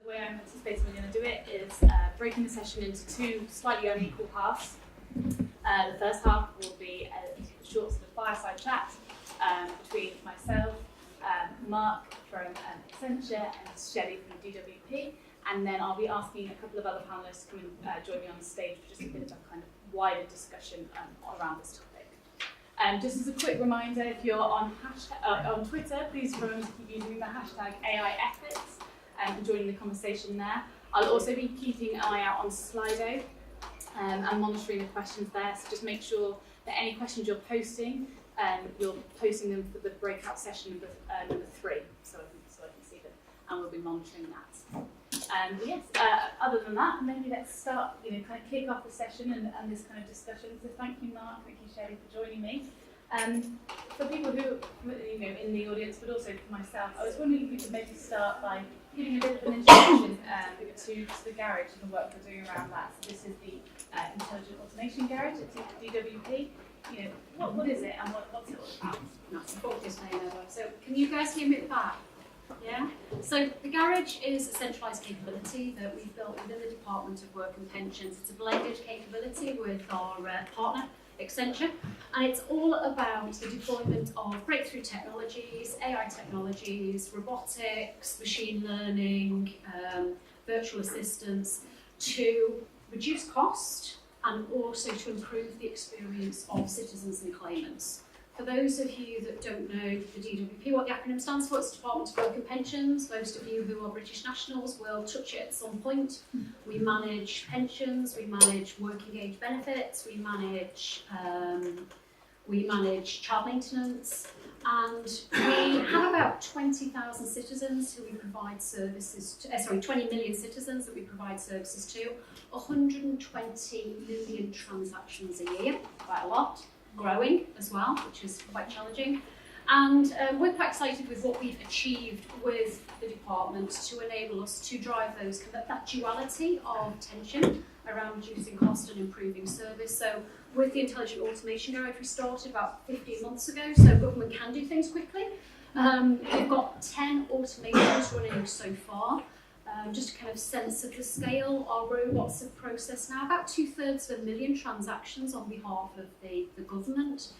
The way I'm anticipating we're going to do it is breaking the session into two slightly unequal halves. The first half will be a short sort of fireside chat between myself, Mark from Accenture, and Shelley from DWP. And then I'll be asking a couple of other panellists to come and join me on the stage for just a bit of a kind of wider discussion around this topic. Just as a quick reminder, if you're on Twitter, please remember to keep using the hashtag AIEthics and joining the conversation there. I'll also be keeping an eye out on Slido and monitoring the questions there. So just make sure that any questions you're posting them for the breakout session number 3, so I can see them, and we'll be monitoring that. Yes, other than that, maybe let's start, kind of kick off the session and this kind of discussion. So thank you, Mark, thank you, Shelley, for joining me. For people who, in the audience, but also for myself, I was wondering if we could maybe start by giving a bit of an introduction to the garage and the work we're doing around that. So this is the Intelligent Automation Garage at DWP. What is it and what's it all about? That's the focus name ever. So can you guys hear me at the back? Yeah? So the garage is a centralised capability that we've built within the Department of Work and Pensions. It's a blended capability with our partner, Accenture, and it's all about the deployment of breakthrough technologies, AI technologies, robotics, machine learning, virtual assistants to reduce cost and also to improve the experience of citizens and claimants. For those of you that don't know the DWP, what the acronym stands for, it's Department of Work and Pensions. Most of you who are British nationals will touch it at some point. We manage pensions, we manage working age benefits, we manage child maintenance, and we have about 20,000 citizens who we provide services to, 20 million citizens that we provide services to, 120 million transactions a year, quite a lot. Growing as well, which is quite challenging. And we're quite excited with what we've achieved with the department to enable us to drive that duality of tension around reducing cost and improving service. So with the Intelligent Automation Garage, we started about 15 months ago, so government can do things quickly. We've got 10 automations running so far. Just a kind of sense of the scale, our robots have processed now about 2/3 transactions on behalf of the government.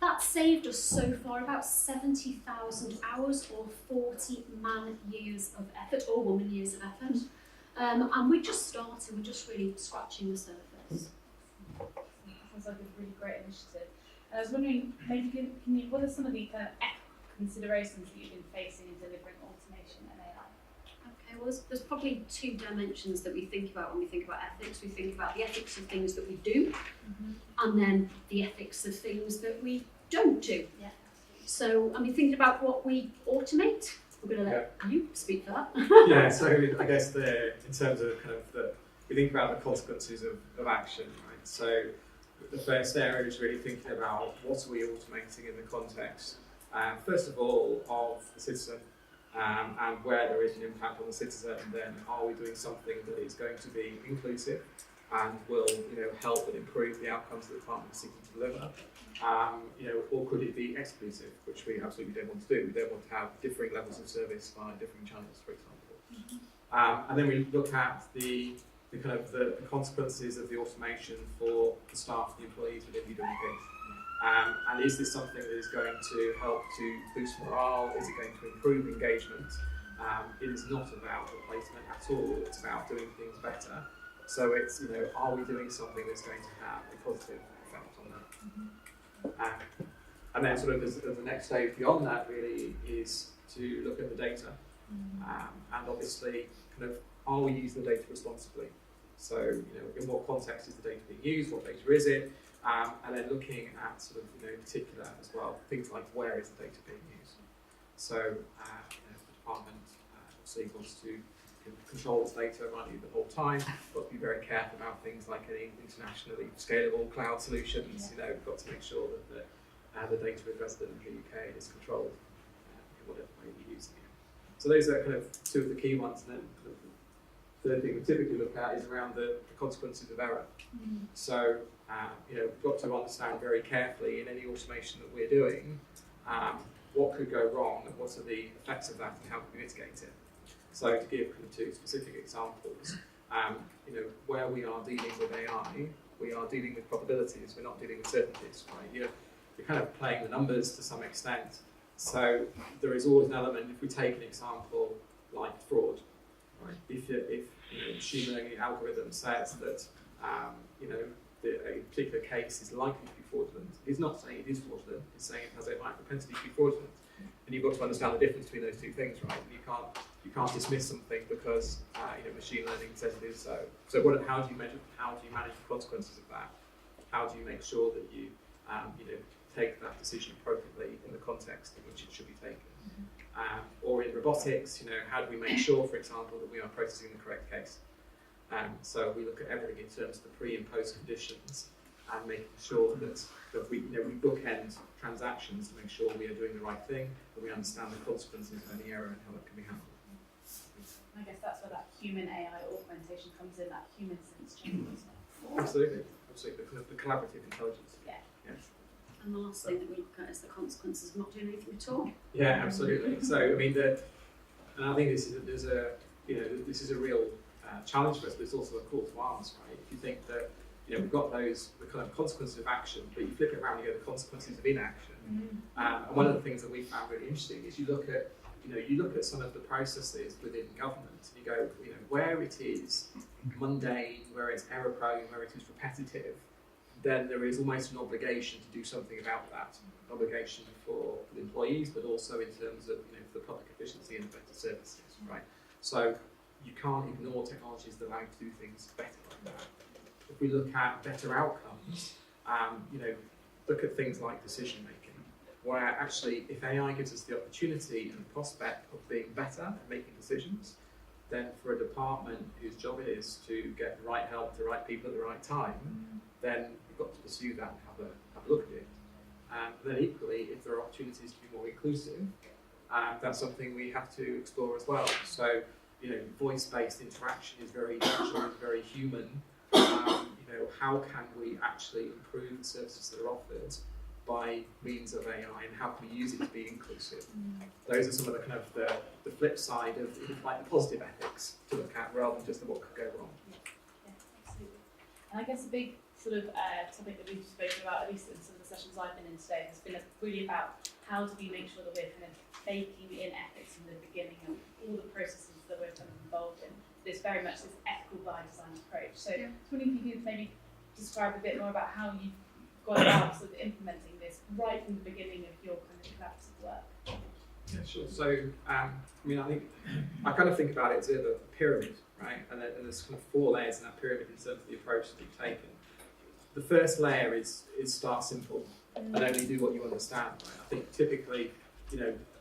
That's saved us so far about 70,000 hours or 40 man-years of effort, or woman-years of effort. And we're just starting, we're just really scratching the surface. That sounds like a really great initiative. And I was wondering, maybe what are some of the kind of ethical considerations that you've been facing in delivering automation and AI? Well, there's probably 2 dimensions that we think about when we think about ethics. We think about the ethics of things that we do, and then the ethics of things that we don't do. Yeah. So, thinking about what we automate, I'm going to let you speak for that. Yeah, so I guess in terms of we think about the consequences of action, right? So the first area is really thinking about what are we automating in the context, first of all, of the citizen. And where there is an impact on the citizen, then are we doing something that is going to be inclusive and will help and improve the outcomes that the department is seeking to deliver? Or could it be exclusive, which we absolutely don't want to do. We don't want to have differing levels of service via different channels, for example. And then we look at the consequences of the automation for the staff, the employees within DWP. And is this something that is going to help to boost morale? Is it going to improve engagement? It is not about replacement at all. It's about doing things better. So it's, are we doing something that's going to have a positive effect on that? And then sort of as the next stage beyond that really is to look at the data. And obviously, are we using the data responsibly? So, in what context is the data being used? What data is it? And then looking at in particular as well, things like where is the data being used. So the department obviously wants to control its data running the whole time, but be very careful about things like any internationally scalable cloud solutions. We've got to make sure that the data is resident in the UK and is controlled in whatever way we're using it. So those are 2 of the key ones. And then the third thing we typically look at is around the consequences of error. So we've got to understand very carefully in any automation that we're doing what could go wrong and what are the effects of that and how can we mitigate it. So to give kind of two specific examples, where we are dealing with AI, we are dealing with probabilities, we're not dealing with certainties, right? You're kind of playing the numbers to some extent. So there is always an element, if we take an example like fraud, right? If a machine learning algorithm says that a particular case is likely to be fraudulent, it's not saying it is fraudulent, it's saying it has a high propensity to be fraudulent. And you've got to understand the difference between those two things, right? And you can't dismiss something because machine learning says it is so. So how do you manage the consequences of that? How do you make sure that you take that decision appropriately in the context in which it should be taken? Or in robotics, how do we make sure, for example, that we are processing the correct case? So we look at everything in terms of the pre and post conditions and making sure that we bookend transactions to make sure we are doing the right thing, that we understand the consequences of any error and how that can be handled. I guess that's where that human AI augmentation comes in, that human sense change. Absolutely. The collaborative intelligence. Yeah. Yes. And the last thing that we look at is the consequences of not doing anything at all. Yeah, absolutely. So I mean, and I think this is a real challenge for us, but it's also a call to arms, right? If you think that we've got the kind of consequences of action, but you flip it around, you get the consequences of inaction. And one of the things that we found really interesting is you look at some of the processes within government, and you go, where it is mundane, where it's error prone, where it is repetitive, then there is almost an obligation to do something about that. Obligation for the employees, but also in terms of for the public efficiency and better services, right? So you can't ignore technologies that allow you to do things better like that. If we look at better outcomes, look at things like decision making, where actually if AI gives us the opportunity and the prospect of being better at making decisions, then for a department whose job it is to get the right help to the right people at the right time, then we've got to pursue that and have a look at it. Then equally, if there are opportunities to be more inclusive, that's something we have to explore as well. So, voice-based interaction is very natural, very human. How can we actually improve the services that are offered by means of AI, and how can we use it to be inclusive? Those are some of the kind of the flip side of like the positive ethics to look at, rather than just the what could go wrong. Yeah, absolutely. And I guess a big sort of topic that we've spoken about, at least in some of the sessions I've been in today, has been really about how do we make sure that we're kind of baking in ethics from the beginning of all the processes that we're kind of involved in. There's very much this ethical by design approach. So I was wondering if you could maybe describe a bit more about how you've gone about sort of implementing this right from the beginning of your kind of collaborative work. Yeah, sure. So, I think I kind of think about it as a pyramid, right? And there's kind of 4 layers in that pyramid in terms of the approach that you've taken. The first layer is start simple and only do what you understand, right? I think typically,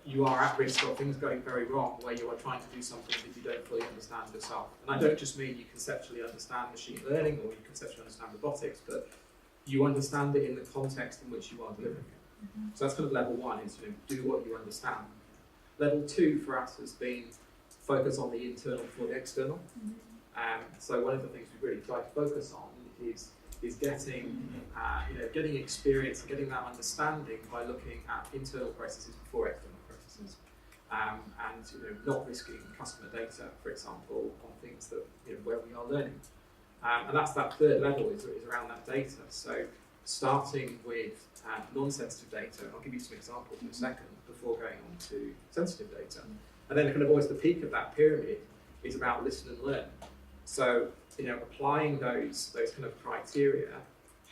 you are at risk of things going very wrong where you are trying to do something that you don't fully understand yourself. And I don't just mean you conceptually understand machine learning or you conceptually understand robotics, but you understand it in the context in which you are delivering it. So that's kind of level 1, is do what you understand. Level 2 for us has been focus on the internal before the external. So one of the things we really try to focus on is getting experience and getting that understanding by looking at internal processes before external processes, and not risking customer data, for example, on things that where we are learning. And that's that third level is around that data. So starting with non-sensitive data, and I'll give you some examples in a second before going on to sensitive data. And then kind of always the peak of that pyramid is about listen and learn. So applying those kind of criteria,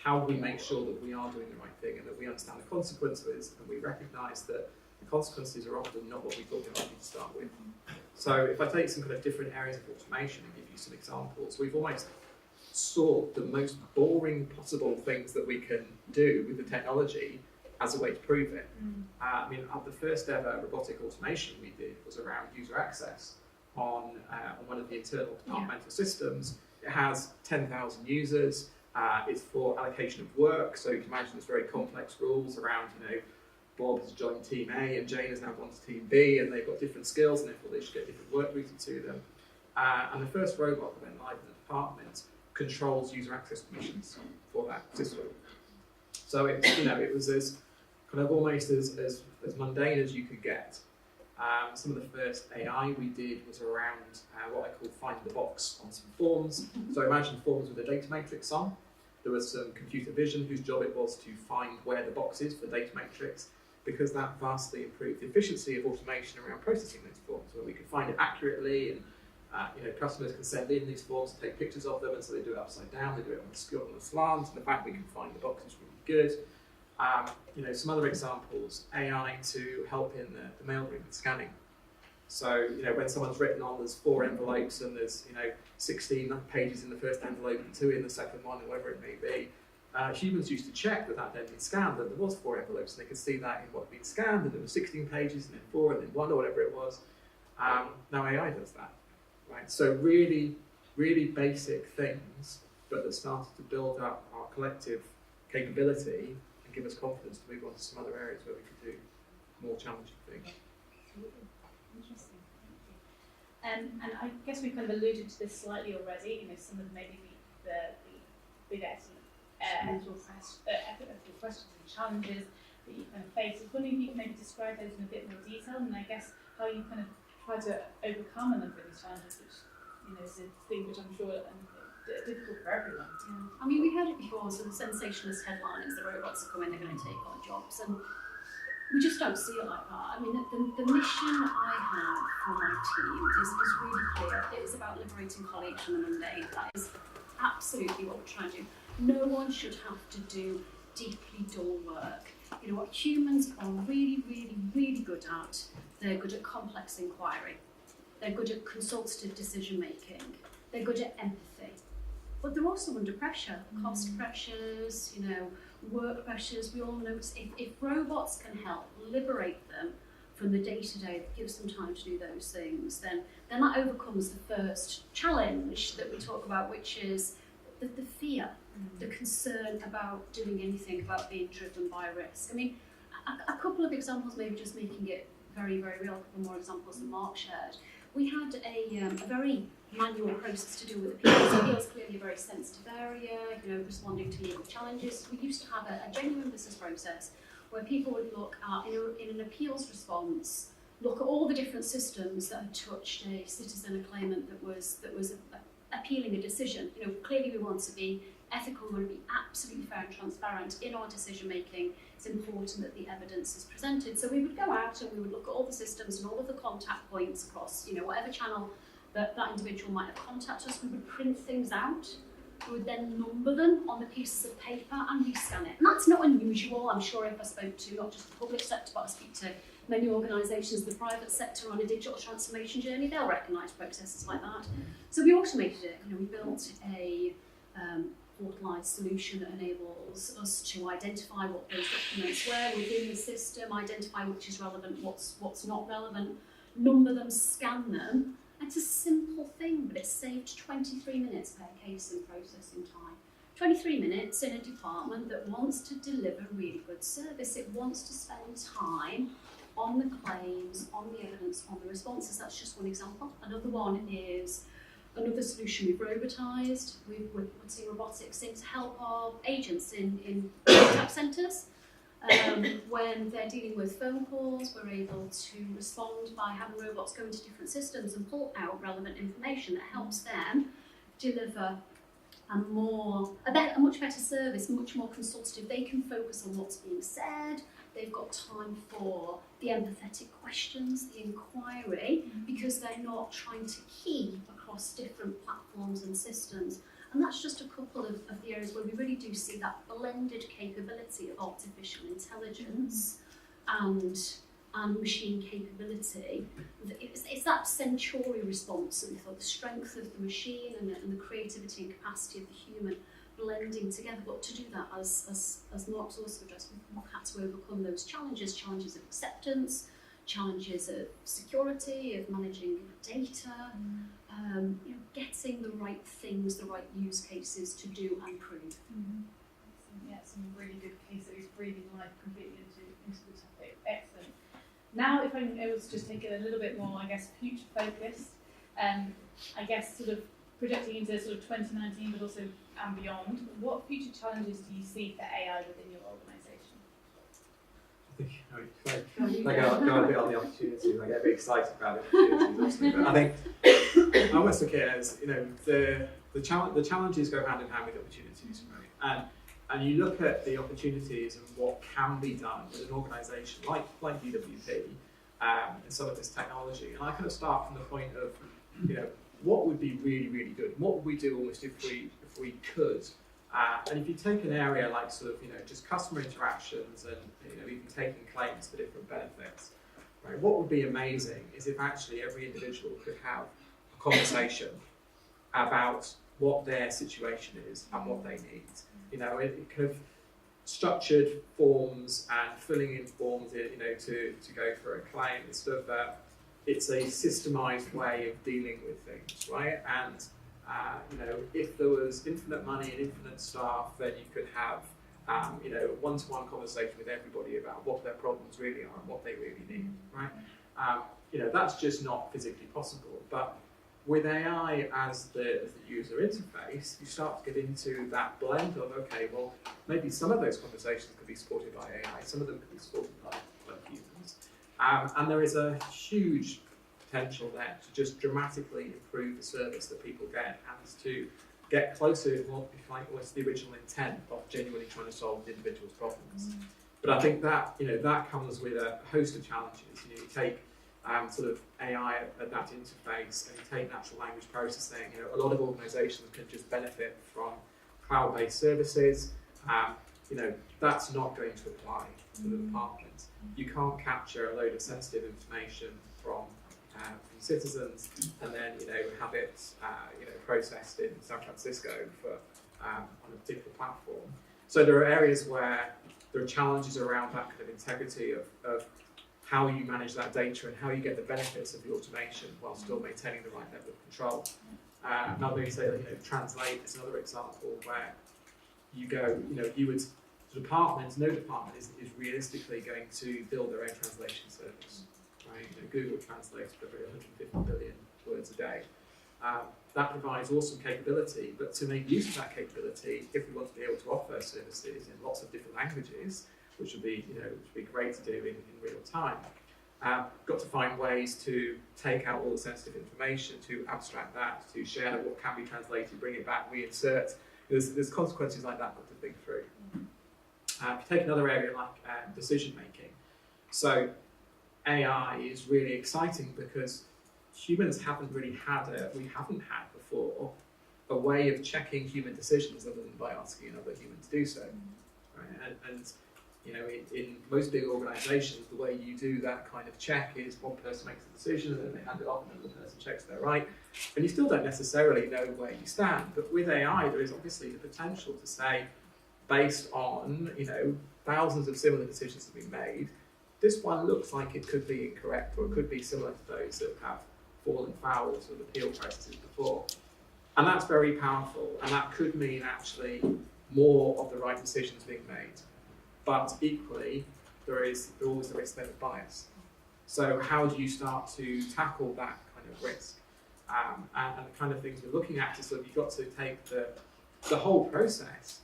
how do we make sure that we are doing the right thing and that we understand the consequences, and we recognise that the consequences are often not what we thought they might be to start with. So if I take some kind of different areas of automation and give you some examples, we've almost sought the most boring possible things that we can do with the technology as a way to prove it. The first ever robotic automation we did was around user access on one of the internal departmental systems. It has 10,000 users. It's for allocation of work, so you can imagine there's very complex rules around, Bob has joined team A and Jane has now gone to team B, and they've got different skills, and therefore they should get different work routed to them. And the first robot that went live in the department controls user access permissions for that system. So it was as kind of almost as mundane as you could get. Some of the first AI we did was around what I call find the box on some forms. So imagine forms with a data matrix on. There was some computer vision whose job it was to find where the box is for the data matrix, because that vastly improved the efficiency of automation around processing those forms, where we could find it accurately, and customers can send in these forms and take pictures of them, and so they do it upside down, they do it on the slant, and the fact we can find the box is really good. Some other examples, AI to help in the mailroom with scanning. So, when someone's written on, there's 4 envelopes and there's, 16 pages in the first envelope and 2 in the second one, or whatever it may be. Humans used to check that had been scanned, that there was 4 envelopes, and they could see that in what had been scanned, and there were 16 pages, and then 4, and then 1, or whatever it was. Now AI does that, right? So really, really basic things, but that started to build up our collective capability and give us confidence to move on to some other areas where we could do more challenging things. Interesting. Thank you. And I guess we've kind of alluded to this slightly already. Some of maybe the big ethical questions and challenges that you kind of face. I was wondering if you could maybe describe those in a bit more detail, and I guess how you kind of try to overcome a number of these challenges, which is a thing which I'm sure difficult for everyone. Yeah. I mean, we heard it before, so the sensationalist headline is the robots are coming, they're going to take our jobs, and we just don't see it like that. I mean, the mission I have for my team is really clear. It is about liberating colleagues from the mundane. That is absolutely what we're trying to do. No one should have to do deeply dull work. What humans are really, really, really good at, they're good at complex inquiry. They're good at consultative decision making. They're good at empathy. But they're also under pressure, cost pressures, work pressures. We all know if robots can help liberate them from the day-to-day, that gives them time to do those things, then that overcomes the first challenge that we talk about, which is the fear, the concern about doing anything, about being driven by risk. I mean, a couple of examples, maybe just making it very, very real, a couple more examples that Mark shared. We had a very manual process to deal with appeals. Appeals clearly a very sensitive area, responding to legal challenges. We used to have a genuine business process where people would look at, in an appeals response, look at all the different systems that had touched a citizen, a claimant that was appealing a decision. Clearly we want to be ethical, we want to be absolutely fair and transparent in our decision making. It's important that the evidence is presented. So we would go out and we would look at all the systems and all of the contact points across, whatever channel that individual might have contacted us. We would print things out. We would then number them on the pieces of paper and rescan it. And that's not unusual. I'm sure if I spoke to not just the public sector, but I speak to many organisations in the private sector on a digital transformation journey, they'll recognise processes like that. So we automated it. We built a portalised solution that enables us to identify what those documents were within the system, identify which is relevant, what's not relevant, number them, scan them. It's a simple thing, but it saved 23 minutes per case in processing time. 23 minutes in a department that wants to deliver really good service. It wants to spend time on the claims, on the evidence, on the responses. That's just one example. Another one is another solution we've robotised. We're putting robotics in to help our agents in contact centres. When they're dealing with phone calls, we're able to respond by having robots go into different systems and pull out relevant information that helps them deliver a much better service, much more consultative. They can focus on what's being said. They've got time for the empathetic questions, the inquiry, because they're not trying to keep across different platforms and systems. And that's just a couple of the areas where we really do see that blended capability of artificial intelligence and machine capability. It's that Centauri response, and we thought the strength of the machine and the creativity and capacity of the human blending together. But to do that, as Mark's also addressed, we've had to overcome those challenges of acceptance, challenges of security, of managing data, getting the right things, the right use cases to do and prove. Yeah, some really good case studies, breathing life completely into the topic. Excellent. Now, if I'm able to just take it a little bit more, future focused, I guess sort of projecting into sort of 2019, but also beyond, what future challenges do you see for AI within your organisation? I I go a bit on the opportunities. I get a bit excited about the opportunities also. But I think I almost look at it as, you know, the challenges go hand in hand with opportunities, right? And you look at the opportunities and what can be done with an organisation like DWP and some of this technology. And I kind of start from the point of, you know, what would be really, really good? What would we do almost if we could? And if you take an area like sort of, you know, just customer interactions and, you know, even taking claims for different benefits, right? What would be amazing is if actually every individual could have a conversation about what their situation is and what they need. You know, it kind of structured forms and filling in forms, you know, to go for a claim. It's sort of it's a systemized way of dealing with things, right? And you know, if there was infinite money and infinite staff, then you could have you know, one-to-one conversation with everybody about what their problems really are and what they really need, right? You know, that's just not physically possible. But with AI as the user interface, you start to get into that blend of, okay, well, maybe some of those conversations could be supported by AI, some of them could be supported by humans. And there is a huge potential there to just dramatically improve the service that people get and to get closer to what was the original intent of genuinely trying to solve the individual's problems. But I think that, you know, that comes with a host of challenges. You know, you take sort of AI at that interface and you take natural language processing. You know, a lot of organisations can just benefit from cloud-based services. You know, that's not going to apply to the department. You can't capture a load of sensitive information from citizens and then, you know, have it you know, processed in San Francisco for on a particular platform. So there are areas where there are challenges around that kind of integrity of how you manage that data and how you get the benefits of the automation while still maintaining the right level of control. Now they say, you know, translate is another example where you go, you know, you would, no department is realistically going to build their own translation service. Right? You know, Google translates probably 150 billion words a day. That provides awesome capability, but to make use of that capability, if we want to be able to offer services in lots of different languages, which would be, you know, which would be great to do in real time, got to find ways to take out all the sensitive information, to abstract that, to share what can be translated, bring it back, reinsert. There's consequences like that to think through. If you take another area like decision making, so AI is really exciting because humans haven't had before a way of checking human decisions other than by asking another human to do so. Right? And you know, in most big organisations, the way you do that kind of check is one person makes a decision and then they hand it off and another person checks they're right. And you still don't necessarily know where you stand. But with AI, there is obviously the potential to say, based on, you know, thousands of similar decisions that have been made, this one looks like it could be incorrect or it could be similar to those that have fallen foul of sort of appeal processes before. And that's very powerful, and that could mean actually more of the right decisions being made. But equally, there's always the risk then of bias. So how do you start to tackle that kind of risk? And the kind of things we're looking at is sort of you've got to take the whole process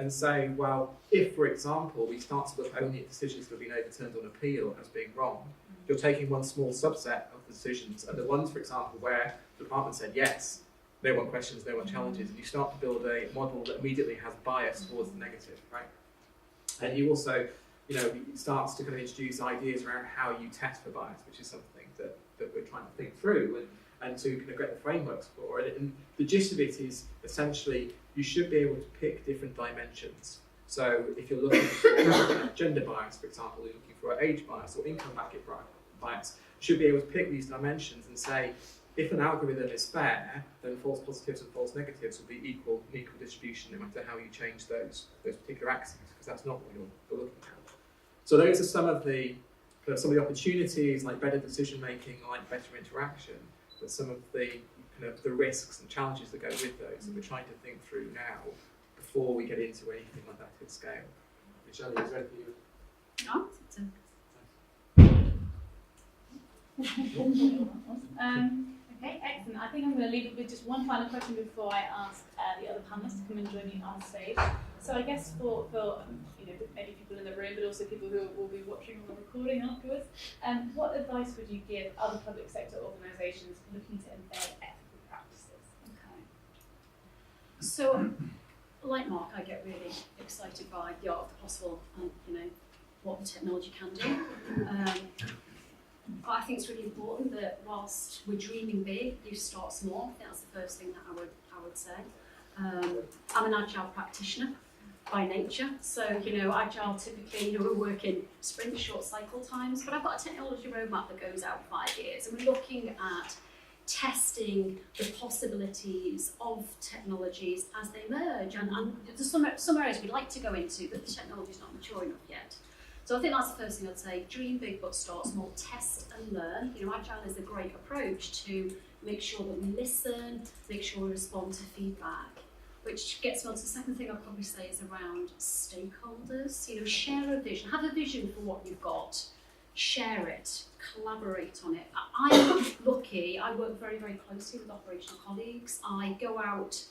and say, well, if, for example, we start to look only at decisions that have been overturned on appeal as being wrong, you're taking one small subset of the decisions, and the ones, for example, where the department said yes, they want questions, they want challenges, and you start to build a model that immediately has bias towards the negative, right? And you also, you know, it starts to kind of introduce ideas around how you test for bias, which is something that we're trying to think through and to kind of get the frameworks for. And the gist of it is essentially you should be able to pick different dimensions. So if you're looking for gender bias, for example, you're looking for age bias or income bracket bias, you should be able to pick these dimensions and say, if an algorithm is fair, then false positives and false negatives will be equal distribution no matter how you change those particular axes, because that's not what you're looking at. So those are some of the opportunities, like better decision making, like better interaction, but some of the kind of the risks and challenges that go with those that we're trying to think through now before we get into anything like that at scale. Shelley, is there anything you would... Okay, excellent. I think I'm going to leave it with just one final question before I ask the other panelists to come and join me on stage. So I guess for maybe people in the room, but also people who will be watching on the recording afterwards, what advice would you give other public sector organisations looking to embed ethical practices? Okay. So, like Mark, I get really excited by the art of the possible and what the technology can do. I think it's really important that whilst we're dreaming big, you start small. I think that's the first thing that I would say. I'm an agile practitioner by nature, so agile typically we work in sprint, short cycle times, but I've got a technology roadmap that goes out 5 years, and we're looking at testing the possibilities of technologies as they emerge, and there's some areas we'd like to go into, but the technology's not mature enough yet. So I think that's the first thing I'd say: dream big but start small, test and learn. Agile is a great approach to make sure that we listen, make sure we respond to feedback. Which gets me on to the second thing I'd probably say is around stakeholders. Share a vision, have a vision for what you've got, share it, collaborate on it. I'm lucky, I work very, very closely with operational colleagues. I go out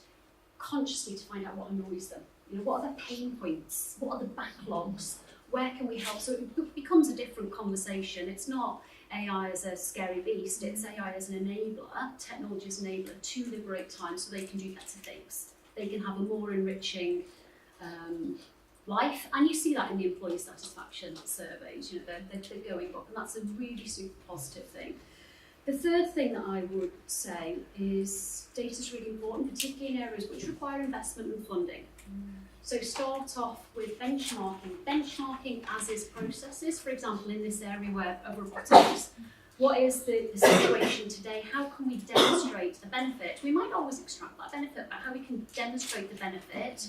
consciously to find out what annoys them. What are the pain points? What are the backlogs? Where can we help? So it becomes a different conversation. It's not AI as a scary beast, it's AI as an enabler, technology as an enabler to liberate time so they can do better things. They can have a more enriching life, and you see that in the employee satisfaction surveys. They're going up, and that's a really super positive thing. The third thing that I would say is data is really important, particularly in areas which require investment and funding. So start off with benchmarking as is processes. For example, in this area of robotics, what is the situation today? How can we demonstrate the benefit? We might not always extract that benefit, but how we can demonstrate the benefit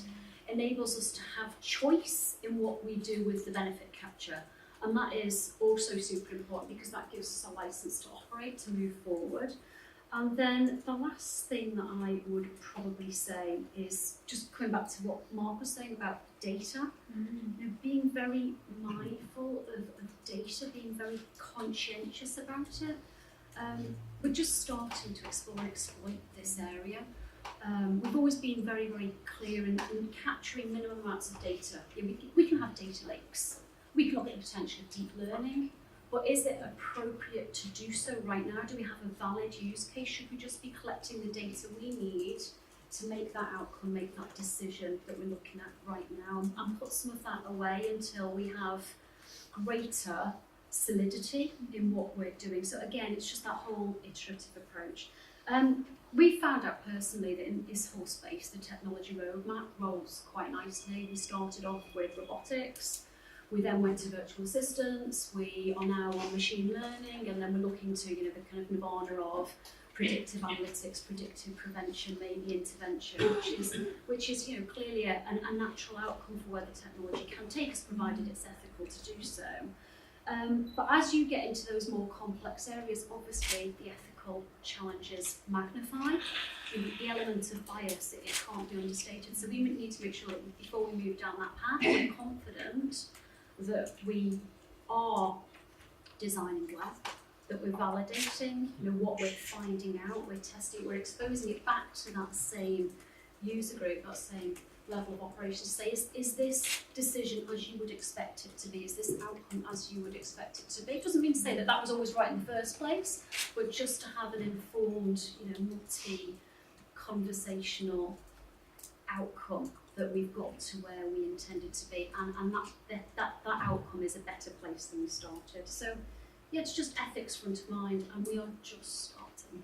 enables us to have choice in what we do with the benefit capture. And that is also super important because that gives us a license to operate, to move forward. And then the last thing that I would probably say is just coming back to what Mark was saying about data, being very mindful of data, being very conscientious about it. We're just starting to explore and exploit this area. We've always been very, very clear in capturing minimum amounts of data. We can have data lakes. We can look at the potential of deep learning. But is it appropriate to do so right now? Do we have a valid use case? Should we just be collecting the data we need to make that outcome, make that decision that we're looking at right now, and put some of that away until we have greater solidity in what we're doing? So again, it's just that whole iterative approach. We found out personally that in this whole space, the technology roadmap rolls quite nicely. We started off with robotics. We then went to virtual assistants, we are now on machine learning, and then we're looking to the kind of nirvana of predictive analytics, predictive prevention, maybe intervention, which is clearly a natural outcome for where the technology can take us, provided it's ethical to do so. But as you get into those more complex areas, obviously the ethical challenges magnify. The element of bias, it can't be understated. So we need to make sure that before we move down that path, we're confident that we are designing well, that we're validating what we're finding out, we're testing, we're exposing it back to that same user group, that same level of operations. Say, is this decision as you would expect it to be? Is this outcome as you would expect it to be? It doesn't mean to say that was always right in the first place, but just to have an informed, multi-conversational outcome that we've got to where we intended to be, and that outcome is a better place than we started. So yeah, it's just ethics front of mind, and we are just starting.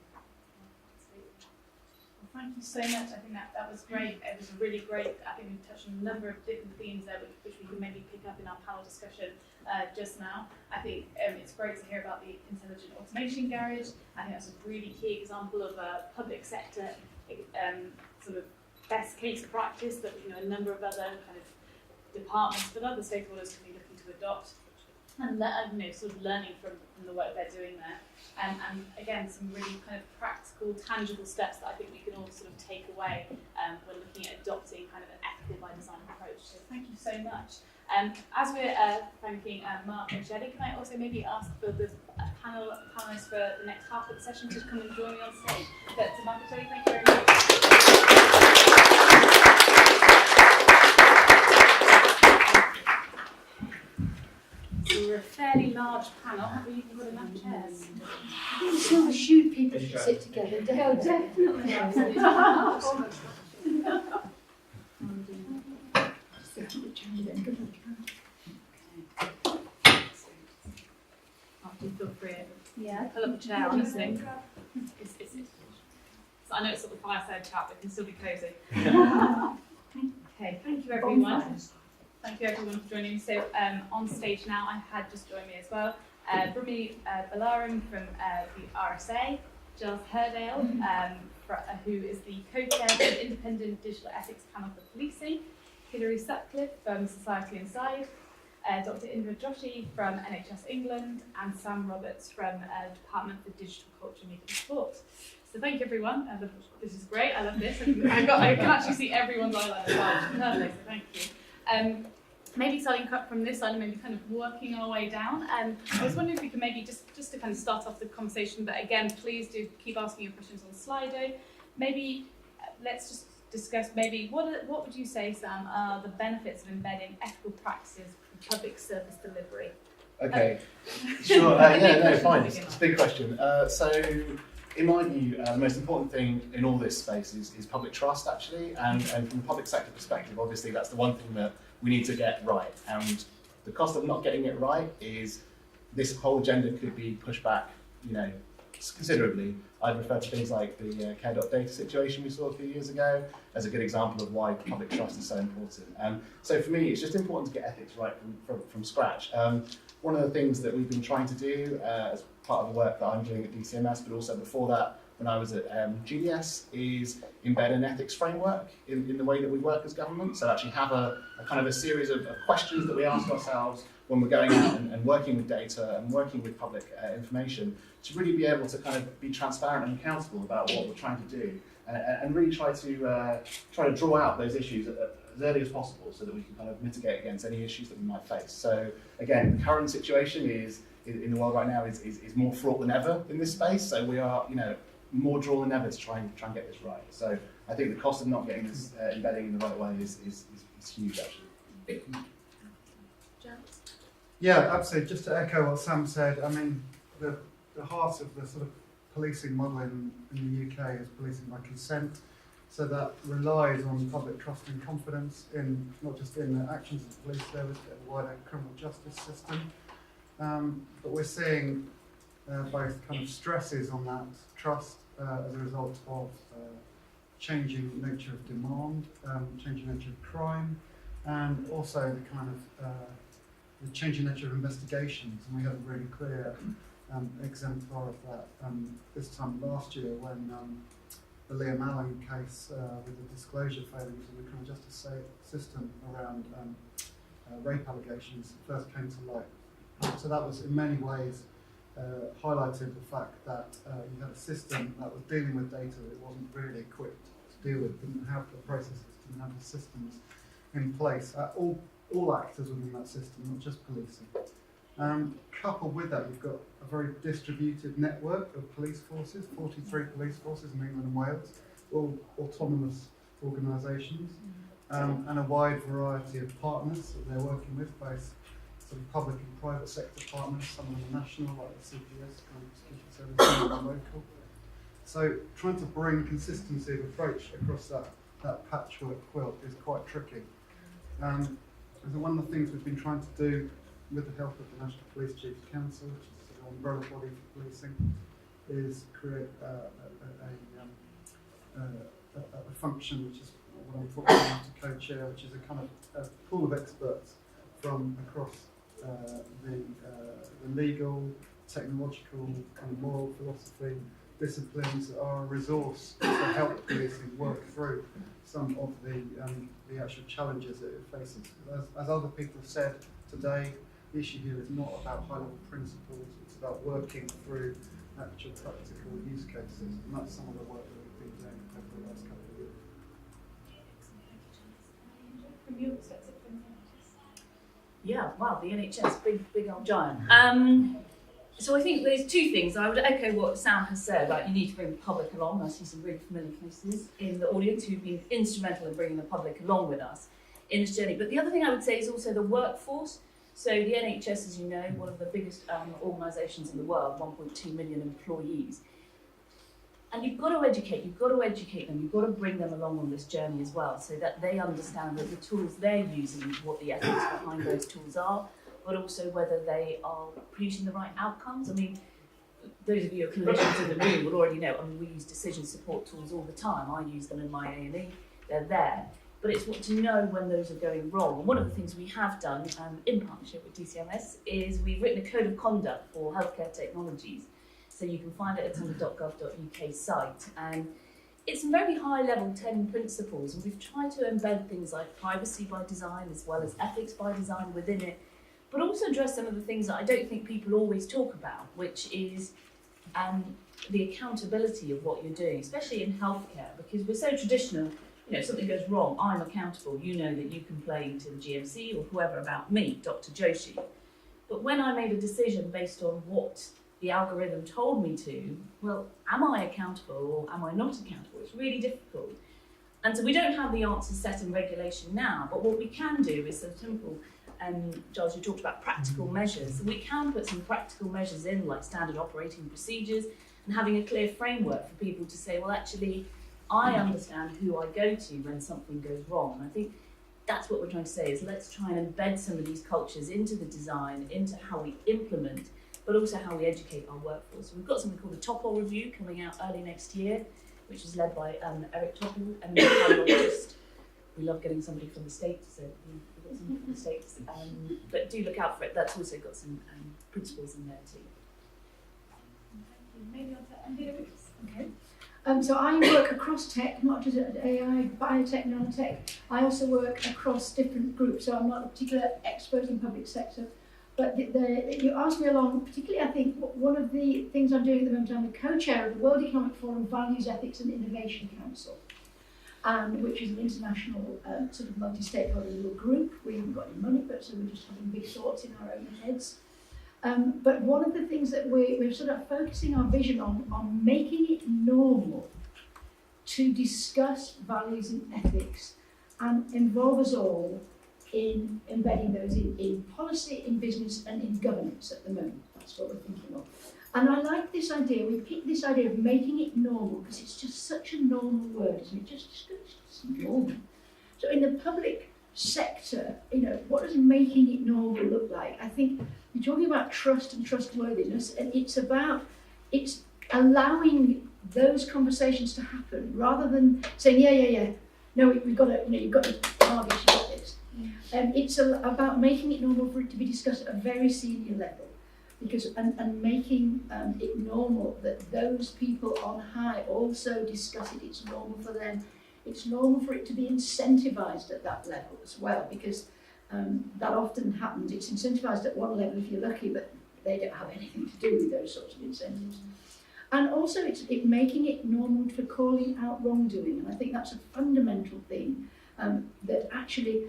Well, thank you so much. I think that was great. It was really great. I think we touched on a number of different themes there, which we can maybe pick up in our panel discussion just now. I think it's great to hear about the Intelligent Automation Garage. I think that's a really key example of a public sector sort of best case practice that a number of other kind of departments, but other stakeholders can be looking to adopt, and sort of learning from the work they're doing there. And again, some really kind of practical, tangible steps that I think we can all sort of take away when looking at adopting kind of an ethical by design approach. So thank you so much. As we're thanking Mark and Shelley, can I also maybe ask for the panelists for the next half of the session to come and join me on stage? So Mark and Shelley, thank you very much. fairly large panel. Have we even got enough chairs? I think it's not a shoot people should sit together. Oh, definitely. After you feel free, yeah. Pull up a chair, honestly. So I know it's sort of fireside chat, but it can still be cosy. Okay, thank you everyone. Thank you everyone for joining me. So on stage now, I had just joined me as well, Brhmie Balaram from the RSA, Giles Herdale, who is the co-chair of the Independent Digital Ethics Panel for Policing, Hilary Sutcliffe from Society Inside, Dr. Indra Joshi from NHS England, and Sam Roberts from Department for Digital Culture, Media and Sport. So thank you everyone. This is great. I love this. I can actually see everyone's eyeliner as well. Which is perfect. So thank you. Maybe starting from this side and maybe kind of working our way down. I was wondering if we could maybe just to kind of start off the conversation, but again, please do keep asking your questions on Slido. Maybe let's just discuss maybe what would you say, Sam, are the benefits of embedding ethical practices for public service delivery? Okay, sure. Fine. It's a big question. So, in my view, the most important thing in all this space is public trust, actually, and from a public sector perspective, obviously, that's the one thing that we need to get right. And the cost of not getting it right is this whole agenda could be pushed back, considerably. I'd refer to things like the care.data situation we saw a few years ago as a good example of why public trust is so important. So for me, it's just important to get ethics right from scratch. One of the things that we've been trying to do as part of the work that I'm doing at DCMS, but also before that when I was at GDS, is embed an ethics framework in the way that we work as government. So actually have a kind of a series of questions that we ask ourselves when we're going out and working with data and working with public information, to really be able to kind of be transparent and accountable about what we're trying to do, and really try to draw out those issues as early as possible so that we can kind of mitigate against any issues that we might face. So again, the current situation in the world right now is more fraught than ever in this space. So we are, more drawn than ever to try and get this right. So I think the cost of not getting this embedding in the right way is huge, actually. Yeah, absolutely. Just to echo what Sam said, I mean, the heart of the sort of policing model in the UK is policing by consent. So that relies on public trust and confidence in not just in the actions of the police service, but the wider criminal justice system. But we're seeing both kind of stresses on that trust as a result of changing nature of demand, changing nature of crime, and also the kind of the changing nature of investigations. And we had a really clear exemplar of that this time last year when the Liam Allen case with the disclosure failings in the criminal justice system around rape allegations first came to light. So that was in many ways highlighted the fact that you had a system that was dealing with data that it wasn't really equipped to deal with, didn't have the processes, didn't have the systems in place. All actors within that system, not just policing. Coupled with that, you've got a very distributed network of police forces, 43 police forces in England and Wales, all autonomous organisations, and a wide variety of partners that they're working with, both sort of public and private sector partners, some of them are national, like the CPS, Security Service, some are local. So trying to bring consistency of approach across that patchwork quilt is quite tricky. And one of the things we've been trying to do with the help of the National Police Chiefs Council, which is the umbrella body for policing, is create a function which is what I'm talking about to co-chair, which is a kind of a pool of experts from across the legal, technological, kind of moral philosophy disciplines that are a resource to help policing work through some of the actual challenges that it faces. As other people have said today, the issue here is not about high-level principles, it's about working through actual practical use cases, and that's some of the work that we've been doing over the last couple of years. From your perspective, Yeah, wow, the NHS, big old giant. So I think there's two things. I would echo what Sam has said, like you need to bring the public along. I see some really familiar faces in the audience who've been instrumental in bringing the public along with us in this journey. But the other thing I would say is also the workforce. So the NHS, as you know, one of the biggest organisations in the world, 1.2 million employees. And you've got to educate them, you've got to bring them along on this journey as well, so that they understand that the tools they're using, what the ethics behind those tools are, but also whether they are producing the right outcomes. I mean, those of you who are clinicians in the room will already know, I mean, we use decision support tools all the time. I use them in my A&E, they're there. But it's what to know when those are going wrong. And one of the things we have done in partnership with DCMS is we've written a code of conduct for healthcare technologies. So you can find it at the .gov.uk site. And it's very high level 10 principles. And we've tried to embed things like privacy by design as well as ethics by design within it, but also address some of the things that I don't think people always talk about, which is the accountability of what you're doing, especially in healthcare, because we're so traditional. You know, if something goes wrong, I'm accountable. You know that you complain to the GMC or whoever about me, Dr. Joshi. But when I made a decision based on what the algorithm told me to, well, am I accountable or am I not accountable? It's really difficult. And so we don't have the answers set in regulation now, but what we can do is some simple, Giles, you talked about practical measures. So we can put some practical measures in, like standard operating procedures, and having a clear framework for people to say, well, actually, I understand who I go to when something goes wrong. And I think that's what we're trying to say, is let's try and embed some of these cultures into the design, into how we implement, but also how we educate our workforce. So we've got something called the Topol Review coming out early next year, which is led by Eric Topol, and we love getting somebody from the States, so we've got somebody from the States. But do look out for it. That's also got some principles in there too. Maybe on to Hilary. Okay. So I work across tech, not just AI, biotech, nanotech. I also work across different groups, so I'm not a particular expert in public sector. But you asked me along, particularly I think one of the things I'm doing at the moment, I'm the co-chair of the World Economic Forum Values, Ethics and Innovation Council, which is an international sort of multi-stakeholder little group. We haven't got any money, but so we're just having big thoughts in our own heads. But one of the things that we're sort of focusing our vision on making it normal to discuss values and ethics and involve us all in embedding those in policy, in business and in governance at the moment. That's what we're thinking of. And I like this idea, we picked this idea of making it normal because it's just such a normal word, isn't it? Just normal. So in the public sector, you know, what does making it normal look like? I think you're talking about trust and trustworthiness, and it's allowing those conversations to happen rather than saying, yeah, no, we've got to, you've got to target, you've got this. It's about making it normal for it to be discussed at a very senior level, because and making it normal that those people on high also discuss it. It's normal for them. It's normal for it to be incentivised at that level as well, because that often happens. It's incentivised at one level if you're lucky, but they don't have anything to do with those sorts of incentives. And also it's making it normal for calling out wrongdoing. And I think that's a fundamental thing, that actually,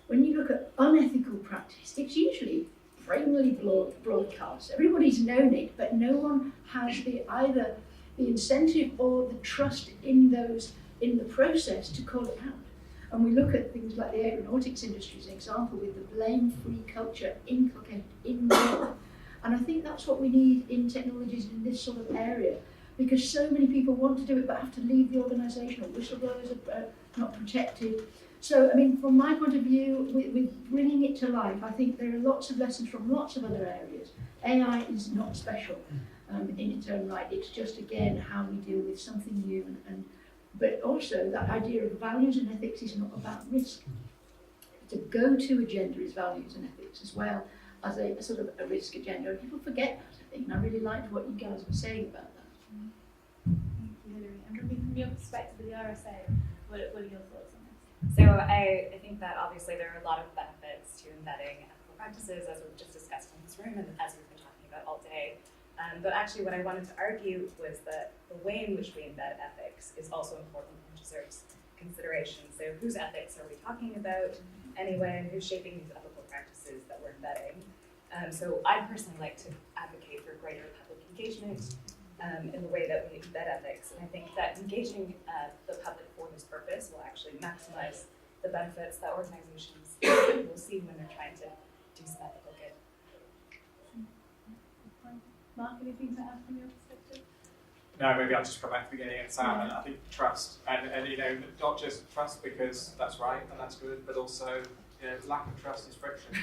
when you look at unethical practice, it's usually brainly broadcast. Everybody's known it, but no one has either the incentive or the trust in the process to call it out. And we look at things like the aeronautics industry as an example, with the blame-free culture inculcated in law. And I think that's what we need in technologies in this sort of area, because so many people want to do it but have to leave the organisation, or whistleblowers are not protected. So, I mean, from my point of view, with bringing it to life, I think there are lots of lessons from lots of other areas. AI is not special in its own right. It's just, again, how we deal with something new. But also, that idea of values and ethics is not about risk. The go-to agenda is values and ethics as well as a sort of a risk agenda. And people forget that, I think. And I really liked what you guys were saying about that. Thank you, Hilary. And from your perspective of the RSA, what are your thoughts on this? So I think that obviously there are a lot of benefits to embedding ethical practices, as we've just discussed in this room and as we've been talking about all day. But actually what I wanted to argue was that the way in which we embed ethics is also important and deserves consideration. So whose ethics are we talking about anyway, and who's shaping these ethical practices that we're embedding? So I personally like to advocate for greater public engagement in the way that we embed ethics. And I think that engaging the public for this purpose will actually maximize the benefits that organizations will see when they're trying to produce ethical good. Mark, anything to add from your perspective? No, maybe I'll just come back to the beginning and Sam, and I think trust, and you know, not just trust because that's right and that's good, but also, you know, lack of trust is friction,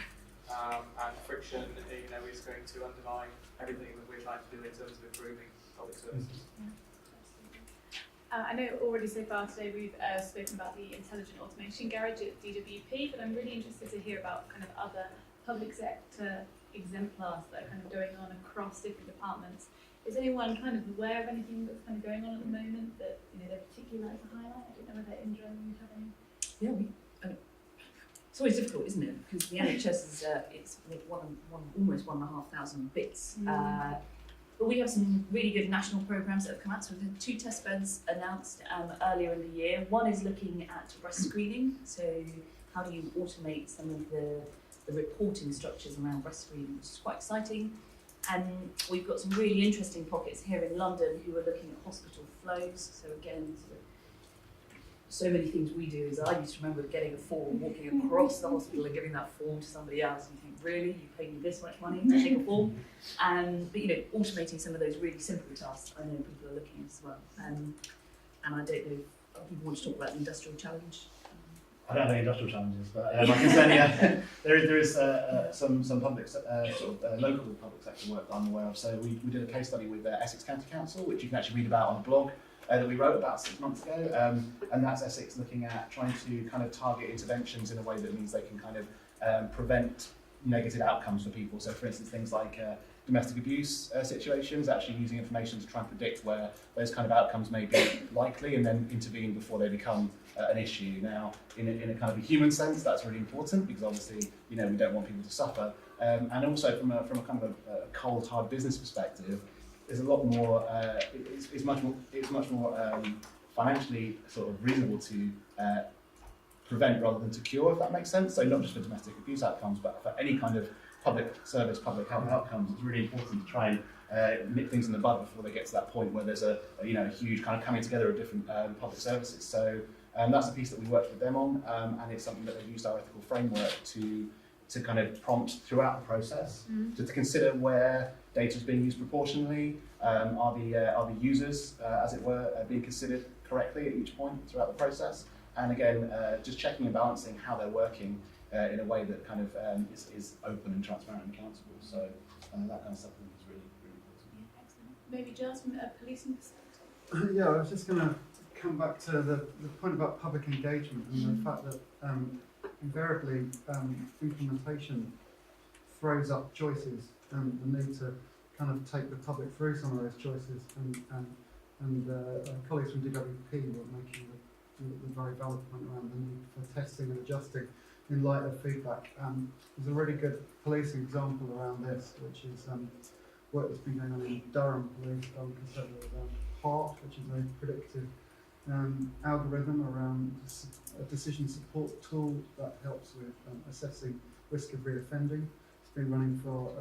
and friction, you know, is going to undermine everything that we're trying to do in terms of improving public services. I know already so far today we've spoken about the intelligent automation garage at DWP, but I'm really interested to hear about kind of other public sector exemplars that are kind of going on across different departments. Is anyone kind of aware of anything that's kind of going on at the moment that, you know, they're particularly like to highlight? I don't know whether Indra, you have any? Yeah, it's always difficult, isn't it? Because the NHS is it's almost 1,500 bits. But we have some really good national programmes that have come out. So we've had 2 test beds announced earlier in the year. One is looking at breast screening. So how do you automate some of the reporting structures around breast screening, which is quite exciting. And we've got some really interesting pockets here in London who are looking at hospital flows. So again, so many things we do is I used to remember getting a form, walking across the hospital and giving that form to somebody else, and you think, really, you pay me this much money to take a form? But you know, automating some of those really simple tasks, I know people are looking at as well. And I don't know if people want to talk about the industrial challenge. I don't have any industrial challenges, but I can say there is some public local public sector work that I'm aware of. So we did a case study with Essex County Council, which you can actually read about on a blog that we wrote about 6 months ago, and that's Essex looking at trying to kind of target interventions in a way that means they can kind of prevent negative outcomes for people. So for instance, things like domestic abuse situations, actually using information to try and predict where those kind of outcomes may be likely and then intervene before they become an issue. Now, in a kind of a human sense, that's really important because obviously, you know, we don't want people to suffer. And also from a kind of a cold, hard business perspective, there's a lot more, it's much more financially sort of reasonable to prevent rather than to cure, if that makes sense. So not just for domestic abuse outcomes, but for any kind of public service, public health outcomes, it's really important to try and nip things in the bud before they get to that point where there's a huge kind of coming together of different public services. So that's a piece that we worked with them on, and it's something that they've used our ethical framework to kind of prompt throughout the process, to consider where data is being used proportionally, are the users, as it were, being considered correctly at each point throughout the process, and again, just checking and balancing how they're working in a way that kind of is open and transparent and accountable. So that kind of stuff is really, really important. Yeah, excellent. Maybe Giles, from a policing perspective? Yeah, I was just going to come back to the point about public engagement and the fact that invariably implementation throws up choices and the need to kind of take the public through some of those choices, and colleagues from DWP were making the very valid point around the need for testing and adjusting in light of feedback. There's a really good policing example around this, which is work that's been going on in Durham Police, considered HART, which is a predictive algorithm around a decision support tool that helps with assessing risk of reoffending. It's been running for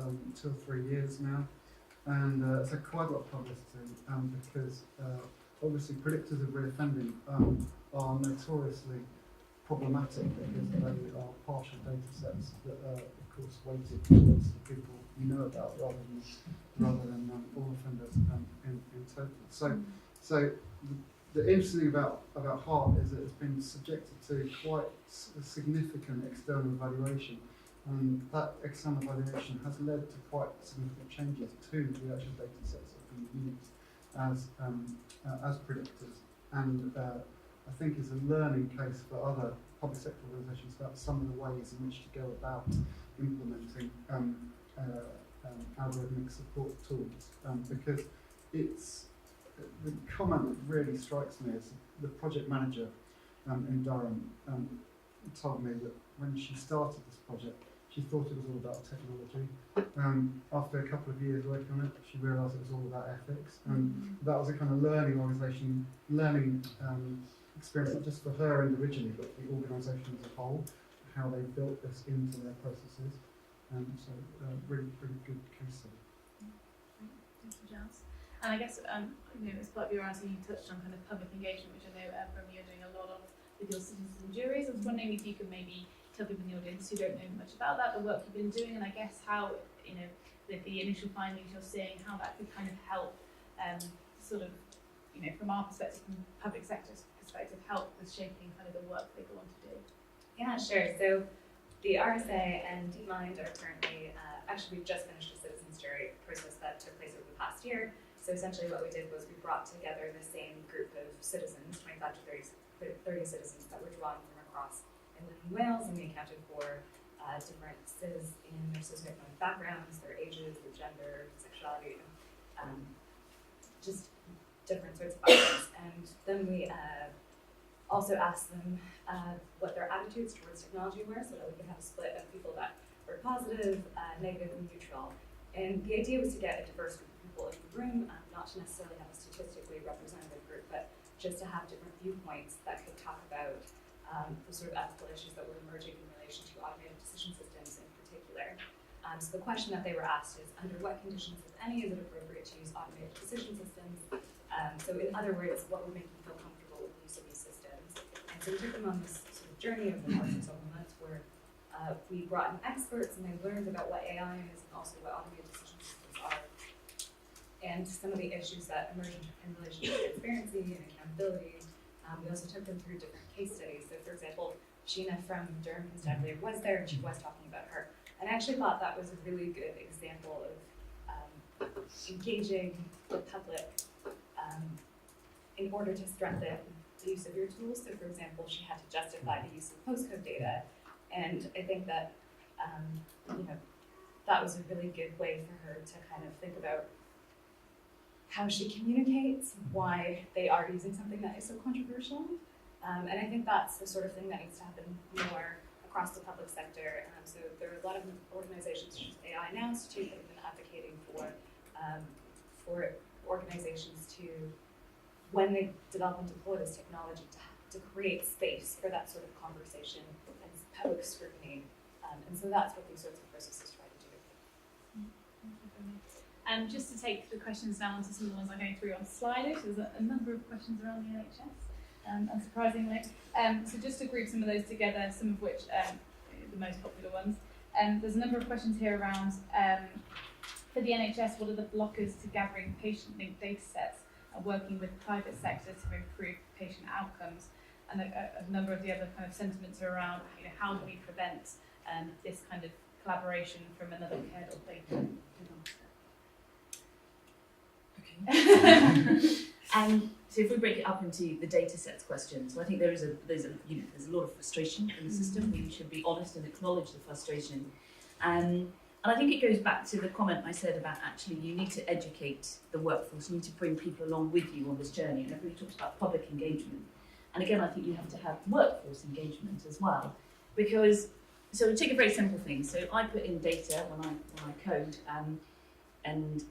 2 or 3 years now, and it's had quite a lot of publicity because obviously predictors of reoffending are notoriously problematic because they are partial data sets that are, of course, weighted towards the people you know about rather than all offenders in total. So the interesting thing about HART is that it's been subjected to quite a significant external evaluation, and that external evaluation has led to quite significant changes to the actual data sets that are being used as predictors, and I think is a learning case for other public sector organisations about some of the ways in which to go about implementing algorithmic support tools, because it's the comment that really strikes me is the project manager in Durham told me that when she started this project, she thought it was all about technology. After a couple of years working on it, she realised it was all about ethics, and that was a kind of learning experience, not just for her individually, but for the organisation as a whole, how they built this into their processes. So really, really good case study. Thank you, Giles. And I guess, as part of your answer, you touched on kind of public engagement, which I know, Brhmie, you're doing a lot of with your citizens and juries. I was wondering if you could maybe tell people in the audience who don't know much about that, the work you've been doing, and I guess how, the initial findings you're seeing, how that could kind of help, sort of, from our perspective, from public sector's perspective, help with shaping kind of the work they go on to do. Yeah, sure. So the RSA and DeepMind are currently, actually we've just finished a citizens jury process that took place over the past year. So essentially what we did was we brought together the same group of citizens, 25 to 30 citizens that were drawn from across England and Wales, and we accounted for differences in their socioeconomic backgrounds, their ages, their gender, sexuality, just different sorts of backgrounds. And then we also asked them what their attitudes towards technology were, so that we could have a split of people that were positive, negative, and neutral. And the idea was to get a diverse group of people in the room, not to necessarily have a statistically representative group, but just to have different viewpoints that could talk about the sort of ethical issues that were emerging in relation to automated decision systems in particular. So the question that they were asked is, under what conditions, if any, is it appropriate to use automated decision systems? So in other words, what would make them feel comfortable with the use of these systems? And so we took them on this sort of journey over the past several months where we brought in experts and they learned about what AI is and also what automated decision systems are. And some of the issues that emerged in relation to transparency and accountability. We also took them through different case studies. So for example, Sheena from Durham Constabulary was there and she was talking about her. And I actually thought that was a really good example of engaging the public in order to strengthen the use of your tools. So for example, she had to justify the use of postcode data. And I think that, that was a really good way for her to kind of think about how she communicates, why they are using something that is so controversial. And I think that's the sort of thing that needs to happen more across the public sector. So there are a lot of organizations such as AI Now Institute that have been advocating for organizations to, when they develop and deploy this technology, to create space for that sort of conversation and public scrutiny. And so that's what these sorts of processes try to do. Just to take the questions now onto some of the ones I'm going through on Slido, so there's a number of questions around the NHS, unsurprisingly. So just to group some of those together, some of which are the most popular ones. There's a number of questions here around, for the NHS, what are the blockers to gathering patient-linked data sets and working with private sector to improve patient outcomes? And a number of the other kind of sentiments are around, how do we prevent this kind of collaboration from another Herdale data? So if we break it up into the data sets question, so I think there's a lot of frustration in the system. We should be honest and acknowledge the frustration. And I think it goes back to the comment I said about actually you need to educate the workforce, you need to bring people along with you on this journey. And everybody talks about public engagement. And again, I think you have to have workforce engagement as well. Because, so take a very simple thing. So I put in data when I code, and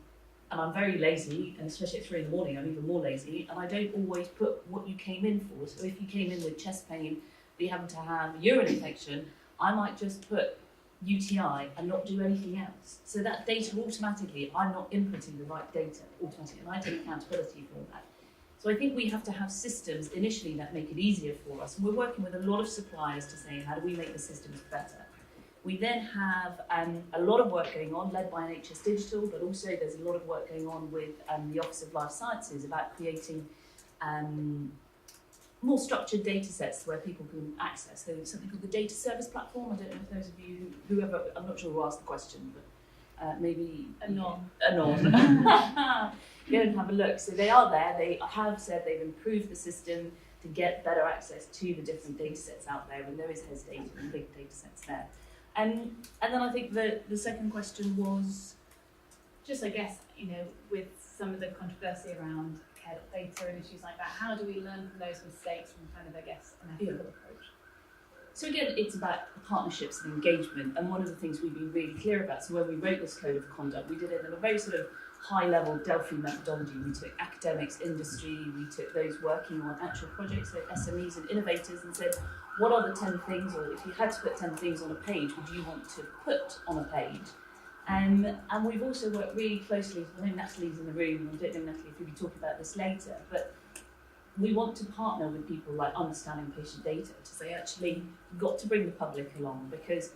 I'm very lazy, and especially at 3 in the morning, I'm even more lazy, and I don't always put what you came in for. So if you came in with chest pain, but you happen to have a urine infection, I might just put UTI and not do anything else. So that data automatically, I'm not inputting the right data automatically, and I take accountability for that. So I think we have to have systems initially that make it easier for us. And we're working with a lot of suppliers to say, how do we make the systems better? We then have a lot of work going on, led by NHS Digital, but also there's a lot of work going on with the Office of Life Sciences about creating more structured data sets where people can access. So something called the Data Service Platform. I don't know if those of you, whoever, I'm not sure who asked the question, but maybe Anon. Go and have a look. So they are there. They have said they've improved the system to get better access to the different data sets out there, and there is HES data and big data sets there. And then I think the second question was, just, I guess, with some of the controversy around data and issues like that, how do we learn from those mistakes from kind of, I guess, an ethical approach? So again, it's about partnerships and engagement, and one of the things we've been really clear about, so when we wrote this code of conduct, we did it in a very sort of high-level Delphi methodology. We took academics, industry, we took those working on actual projects, so SMEs and innovators, and said, what are the 10 things, or if you had to put 10 things on a page, would you want to put on a page? And we've also worked really closely, I know Natalie's in the room, I don't know, Natalie, if you'll be talking about this later, but we want to partner with people like Understanding Patient Data to say, actually, you've got to bring the public along, because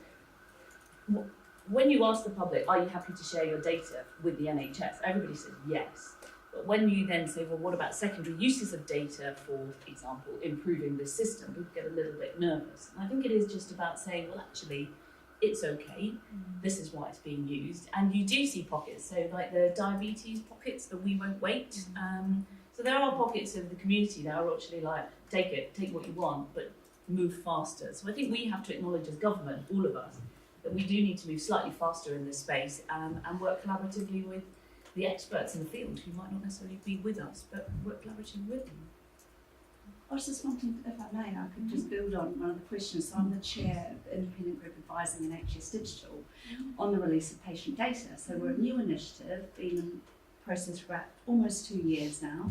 when you ask the public, are you happy to share your data with the NHS? Everybody says yes. But when you then say, well, what about secondary uses of data, for example, improving this system, people get a little bit nervous. And I think it is just about saying, well, actually, it's okay, this is why it's being used. And you do see pockets, so like the diabetes pockets, the we won't wait. So there are pockets of the community that are actually like, take what you want, but move faster. So I think we have to acknowledge as government, all of us, that we do need to move slightly faster in this space, and work collaboratively with the experts in the field who might not necessarily be with us, but work collaboratively with them. I was just wanting, if I may, I could just build on one of the questions. So I'm the chair of the Independent Group Advising NHS Digital on the release of patient data. So we're a new initiative, been in process for about almost 2 years now,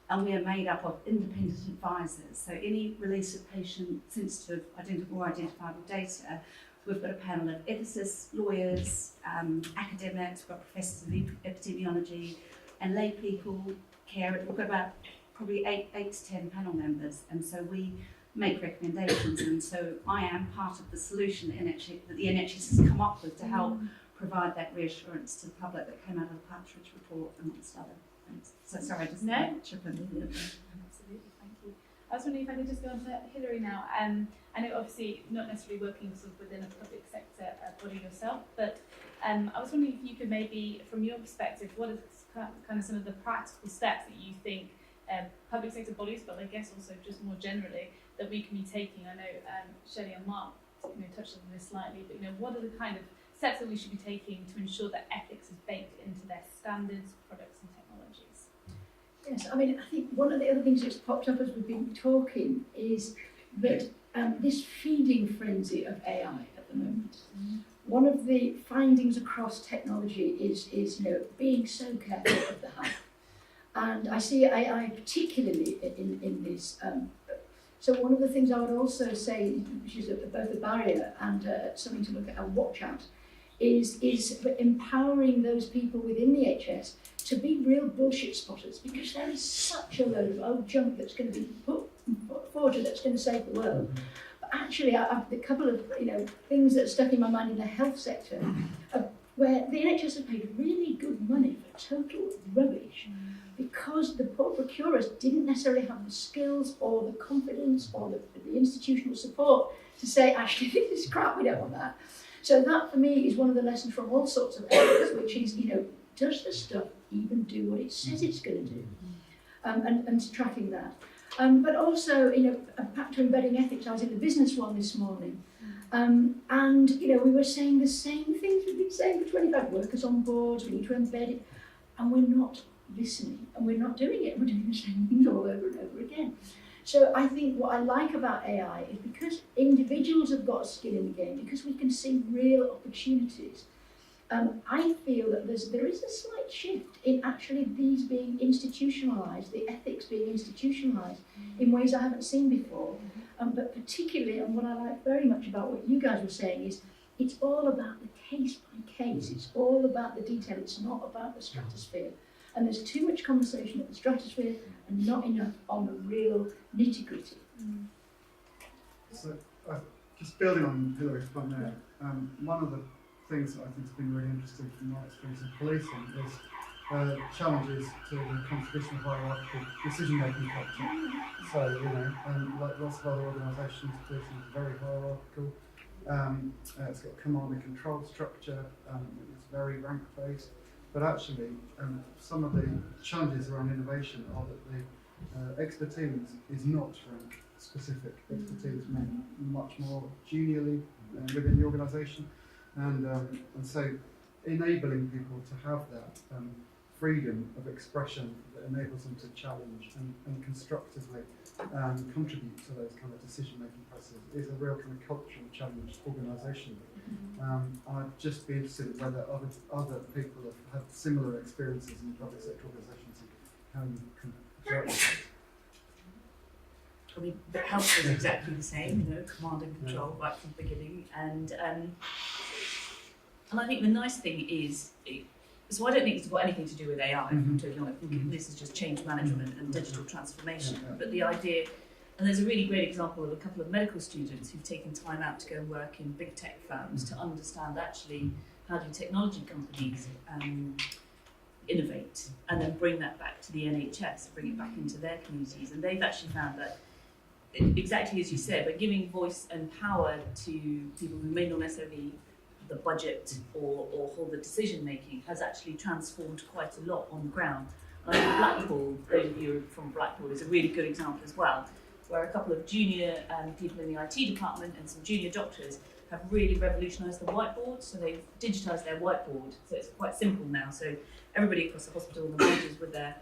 and we are made up of independent advisors. So any release of patient-sensitive or identifiable data, we've got a panel of ethicists, lawyers, academics, we've got professors of epidemiology and lay people, care. We've got about probably 8 to 10 panel members, and so we make recommendations, and so I am part of the solution that the NHS has come up with to help provide that reassurance to the public that came out of the Partridge report, amongst other things. So sorry, I just chip in. Absolutely, thank you. I was wondering if I could just go on to Hilary now. I know obviously not necessarily working sort of within a public sector body yourself, but I was wondering if you could maybe, from your perspective, what are kind of some of the practical steps that you think public sector bodies, but I guess also just more generally, that we can be taking? I know Shelley and Mark touched on this slightly, but what are the kind of steps that we should be taking to ensure that ethics is baked into their standards, products and technologies? Yes, I mean, I think one of the other things that's popped up as we've been talking is that this feeding frenzy of AI at the moment. One of the findings across technology is being so careful of the hype. And I see AI particularly in this. So one of the things I would also say, which is both a barrier and something to look at and watch out, is empowering those people within the HS to be real bullshit spotters, because there is such a load of old junk that's going to be put forward that's going to save the world. But actually, I've a couple of things that stuck in my mind in the health sector, where the NHS has paid really good money for total rubbish, because the poor procurers didn't necessarily have the skills or the confidence or the institutional support to say, actually, this is crap, we don't want that. So that, for me, is one of the lessons from all sorts of areas, which is, does the stuff even do what it says it's going to do? And tracking that. But also, back to embedding ethics, I was in the business one this morning. And, we were saying the same things we've been saying for 25 workers on boards, we need to embed it, and we're not listening, and we're not doing it, we're doing the same things all over and over again. So I think what I like about AI is because individuals have got skin in the game, because we can see real opportunities, I feel that there is a slight shift in actually these being institutionalised, the ethics being institutionalised in ways I haven't seen before. But particularly, and what I like very much about what you guys were saying is, it's all about the case by case, it's all about the detail, it's not about the stratosphere. And there's too much conversation at the stratosphere and not enough on the real nitty-gritty. So, just building on Hilary's point there, one of the things that I think has been really interesting from my experience in policing is challenges to the constitutional hierarchical decision-making culture. So, like lots of other organisations, policing is very hierarchical. It's got a command and control structure, it's very rank-based. But actually, some of the challenges around innovation are that the expertise is not rank-specific. Expertise meant much more juniorly within the organisation, and so enabling people to have that freedom of expression that enables them to challenge and constructively contribute to those kind of decision-making processes is a real kind of cultural challenge organisationally. I'd just be interested in whether other people have had similar experiences in public sector organisations and how you can observe that. I mean, the health is exactly the same, command and control right from the beginning, and I think the nice thing is, So I don't think it's got anything to do with AI, if I'm totally honest. I think this is just change management and digital transformation. But the idea, and there's a really great example of a couple of medical students who've taken time out to go and work in big tech firms to understand actually how do technology companies innovate and then bring that back to the NHS, bring it back into their communities. And they've actually found that, exactly as you said, by giving voice and power to people who may not necessarily have the budget or hold the decision making, has actually transformed quite a lot on the ground. And I think Blackpool, those of you from Blackpool, is a really good example as well, where a couple of junior people in the IT department and some junior doctors have really revolutionised the whiteboard. So they've digitised their whiteboard, so it's quite simple now. So everybody across the hospital, the managers with their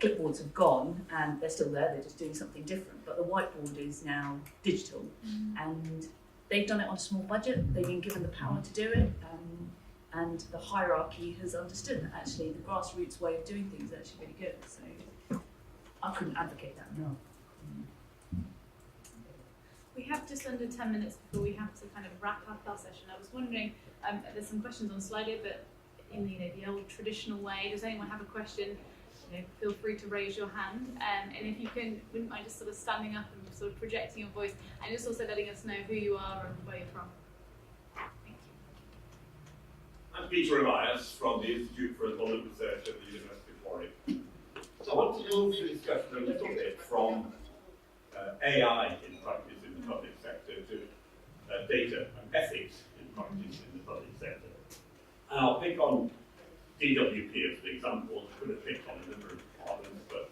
clipboards have gone, and they're still there, they're just doing something different. But the whiteboard is now digital, and they've done it on a small budget, they've been given the power to do it, and the hierarchy has understood that actually the grassroots way of doing things is actually really good. So I couldn't advocate that enough. We have just under 10 minutes before we have to kind of wrap up our session. I was wondering, there's some questions on Slido, but in the old traditional way, does anyone have a question? Feel free to raise your hand, and if you wouldn't mind just sort of standing up and sort of projecting your voice, and just also letting us know who you are and where you're from. Thank you. I'm Peter Elias from the Institute for Economic Research at the University of Warwick. So I want to move the discussion a little bit from AI in practice in the public sector to data and ethics in practice in the public sector. And I'll pick on DWP as an example. I could have picked on a number of departments, but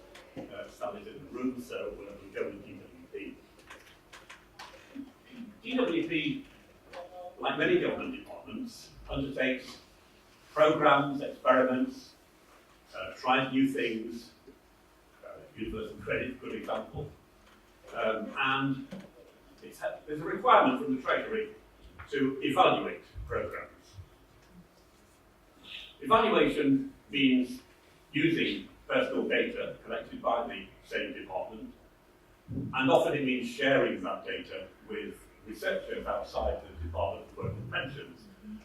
Sally's in the room, so we go with DWP. DWP, like many government departments, undertakes programs, experiments, tries new things. Universal credit, good example. And there's a requirement from the Treasury to evaluate programs. Evaluation means using personal data collected by the same department, and often it means sharing that data with researchers outside the Department of Work and Pensions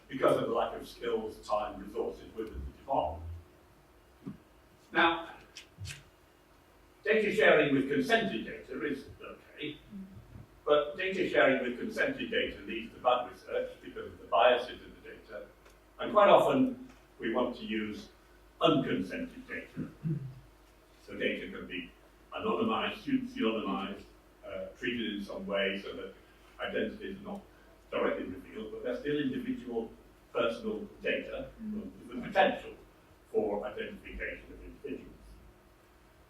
because of the lack of skills, time, resources within the department. Now, data sharing with consented data is okay, but data sharing with consented data leads to bad research because of the biases in the data, and quite often we want to use unconsented data. So data can be anonymized, pseudonymized, treated in some way so that identity is not directly revealed, but they're still individual personal data with the potential for identification of individuals.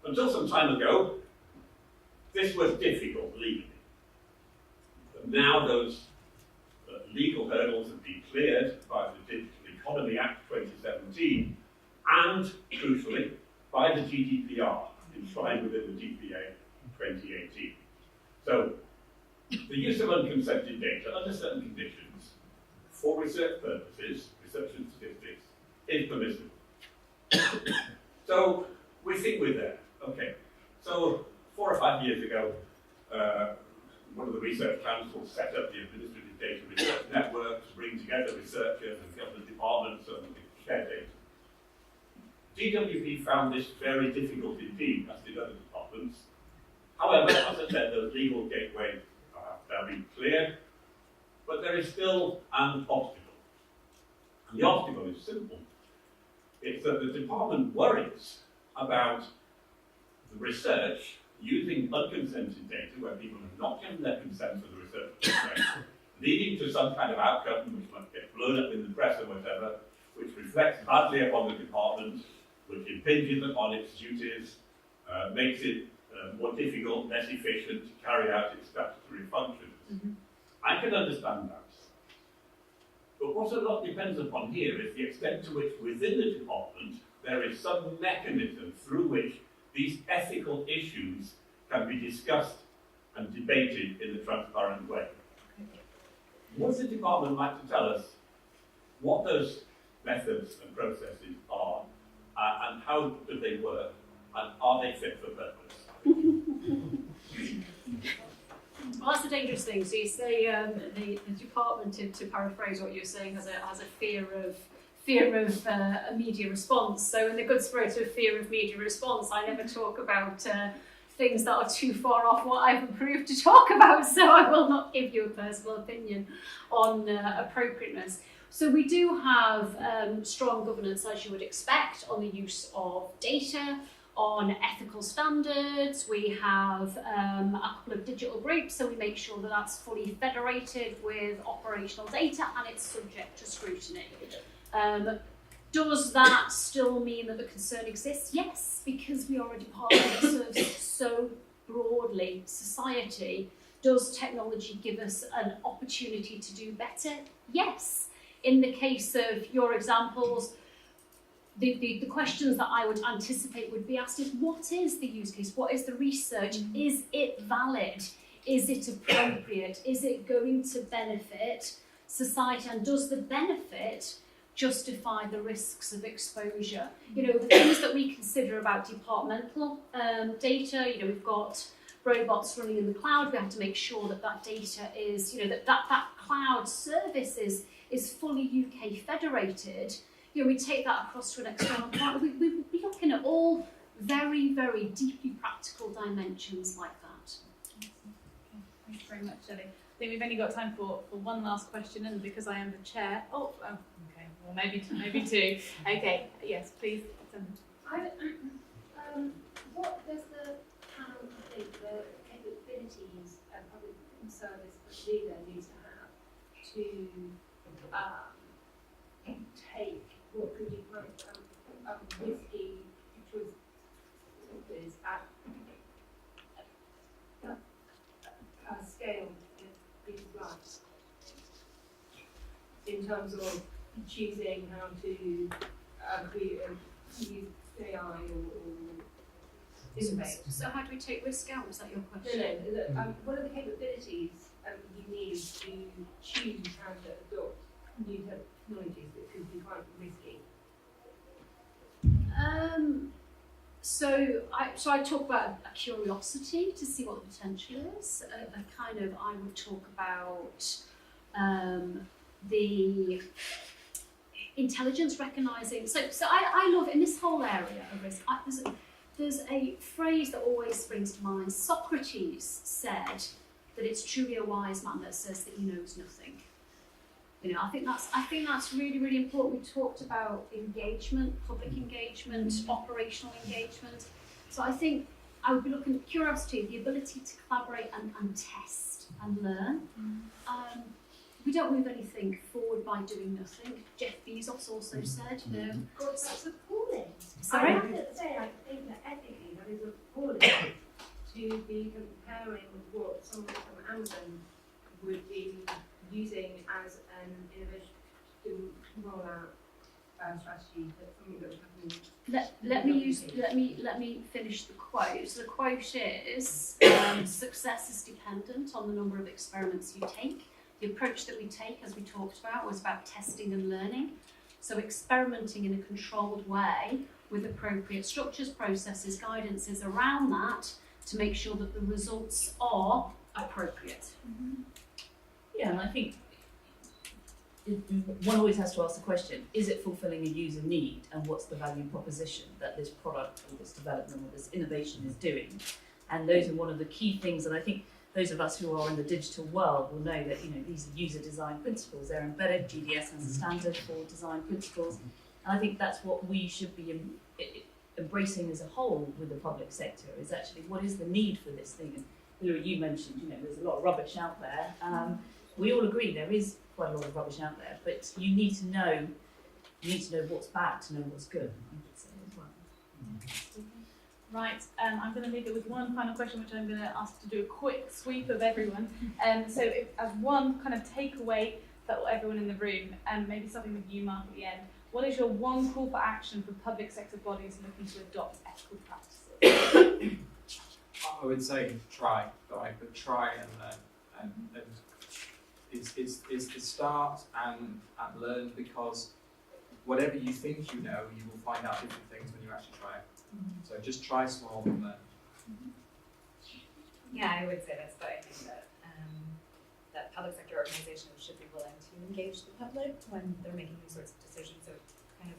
Until some time ago, this was difficult legally. But now those legal hurdles have been cleared by the Digital Economy Act 2017 and, crucially, by the GDPR, enshrined within the DPA 2018. So, the use of unconsented data under certain conditions for research purposes, research and statistics, is permissible. So, we think we're there. Okay. So, 4 or 5 years ago, one of the research councils set up the Administrative Data Research Network to bring together researchers and government departments and share data. DWP found this very difficult indeed, as did other departments. However, as I said, those legal gateways have been cleared, but there is still an obstacle. And the obstacle is simple. It's that the department worries about the research using unconsented data where people have not given their consent for the research process, leading to some kind of outcome which might get blown up in the press or whatever, which reflects badly upon the department, which impinges upon its duties, makes it more difficult, less efficient to carry out its statutory functions. I can understand that. But what a lot depends upon here is the extent to which within the department there is some mechanism through which these ethical issues can be discussed and debated in a transparent way. Would the department like to tell us what those methods and processes are, and how do they work, and are they fit for purpose? Well, that's the dangerous thing. So you say the department, to paraphrase what you're saying, has a fear of fear of a media response. So in the good spirit of fear of media response, I never talk about things that are too far off what I've approved to talk about, so I will not give you a personal opinion on appropriateness. So we do have strong governance, as you would expect, on the use of data, on ethical standards. We have a couple of digital groups, so we make sure that that's fully federated with operational data and it's subject to scrutiny. Does that still mean that the concern exists? Yes, because we are a department that serves so broadly society. Does technology give us an opportunity to do better? Yes. In the case of your examples, the questions that I would anticipate would be asked is, what is the use case? What is the research? Is it valid? Is it appropriate? Is it going to benefit society? And does the benefit justify the risks of exposure? You know, the things that we consider about departmental data, you know, we've got robots running in the cloud. We have to make sure that that data is, you know, that cloud service is fully UK federated. You know, we take that across to an external partner. We would be looking at all very, very deeply practical dimensions like that. Thanks very much, Shelley. I think we've only got time for one last question, and because I am the chair, okay, well maybe two. Okay, yes, please. What does the panel think the capabilities a public service leader needs to have to take what could be quite risky choices at a scale is right, in terms of choosing how to use AI or innovate? So how do we take risk out? Was that your question? No. What are the capabilities you need to choose how to adopt new technologies that could be quite risky? So I talk about a curiosity to see what the potential is. I would talk about the intelligence recognising. So I love, in this whole area of risk, there's a phrase that always springs to mind. Socrates said that it's truly a wise man that says that he knows nothing. You know, I think that's really, really important. We talked about engagement, public engagement, operational engagement. So I think I would be looking at curiosity, the ability to collaborate and test and learn. We don't move anything forward by doing nothing. Jeff Bezos also said, you know. God, that's appalling. Sorry? I have to say, I think that ethically that is appalling to be comparing with what someone from Amazon would be using as an innovation to roll out strategy that something that would happen. Let me finish the quote. So the quote is, success is dependent on the number of experiments you take. The approach that we take, as we talked about, was about testing and learning. So experimenting in a controlled way with appropriate structures, processes, guidances around that to make sure that the results are appropriate. Mm-hmm. Yeah, and I think one always has to ask the question, is it fulfilling a user need, and what's the value proposition that this product or this development or this innovation is doing? And those are one of the key things that I think those of us who are in the digital world will know that, you know, these are user design principles. They're embedded. GDS has a standard for design principles. And I think that's what we should be embracing as a whole with the public sector, is actually what is the need for this thing. And Hilary, you mentioned, you know, there's a lot of rubbish out there. We all agree there is quite a lot of rubbish out there, but you need to know what's bad to know what's good, I would say as well. Right, I'm going to leave it with one final question, which I'm going to ask to do a quick sweep of everyone. So as one kind of takeaway for everyone in the room, and maybe something with you, Mark, at the end, what is your one call for action for public sector bodies looking to adopt ethical practices? I would say try and learn. And it's to start and learn, because whatever you think you know, you will find out different things when you actually try it. So just try small and learn. Yeah, I would say that's the only thing that that public sector organizations should be willing to engage the public when they're making these sorts of decisions. So kind of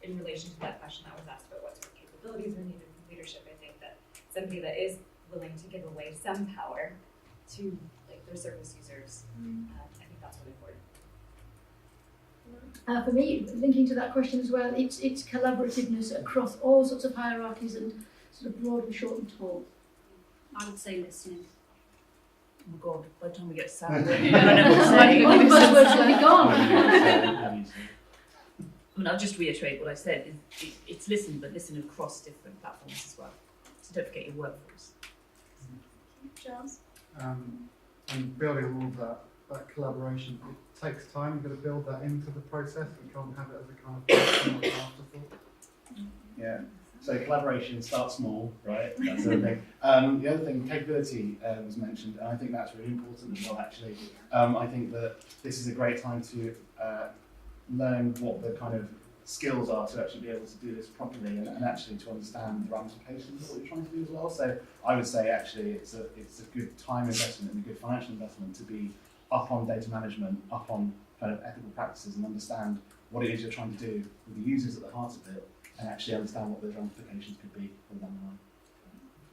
in relation to that question that was asked about what sort of capabilities are needed from leadership, I think that somebody that is willing to give away some power to like their service users, I think that's really important. For me, linking to that question as well, it's collaborativeness across all sorts of hierarchies and sort of broad and short and tall. I would say listening. Oh my God, by the time we get to Sam, I don't know what to say. All the buzzwords will be gone. I mean, I'll just reiterate what I said. It's listen, but listen across different platforms as well. So don't forget your workforce. Giles? And building on all of that collaboration, it takes time. You've got to build that into the process. You can't have it as a kind of afterthought. Yeah. So collaboration starts small, right? That's the thing. The other thing, capability was mentioned, and I think that's really important as well. Actually, I think that this is a great time to learn what the kind of skills are to actually be able to do this properly, and actually to understand the ramifications of what you're trying to do as well. So I would say actually it's a good time investment and a good financial investment to be up on data management, up on kind of ethical practices, and understand what it is you're trying to do with the users at the heart of it, and actually understand what those ramifications could be for them.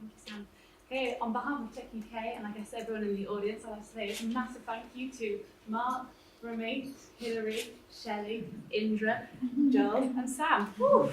Thank you, Sam. Okay, on behalf of techUK and I guess everyone in the audience, I'd like to say a massive thank you to Mark, Brhmie, Hilary, Shelley, Indra, Joel and Sam. Woo.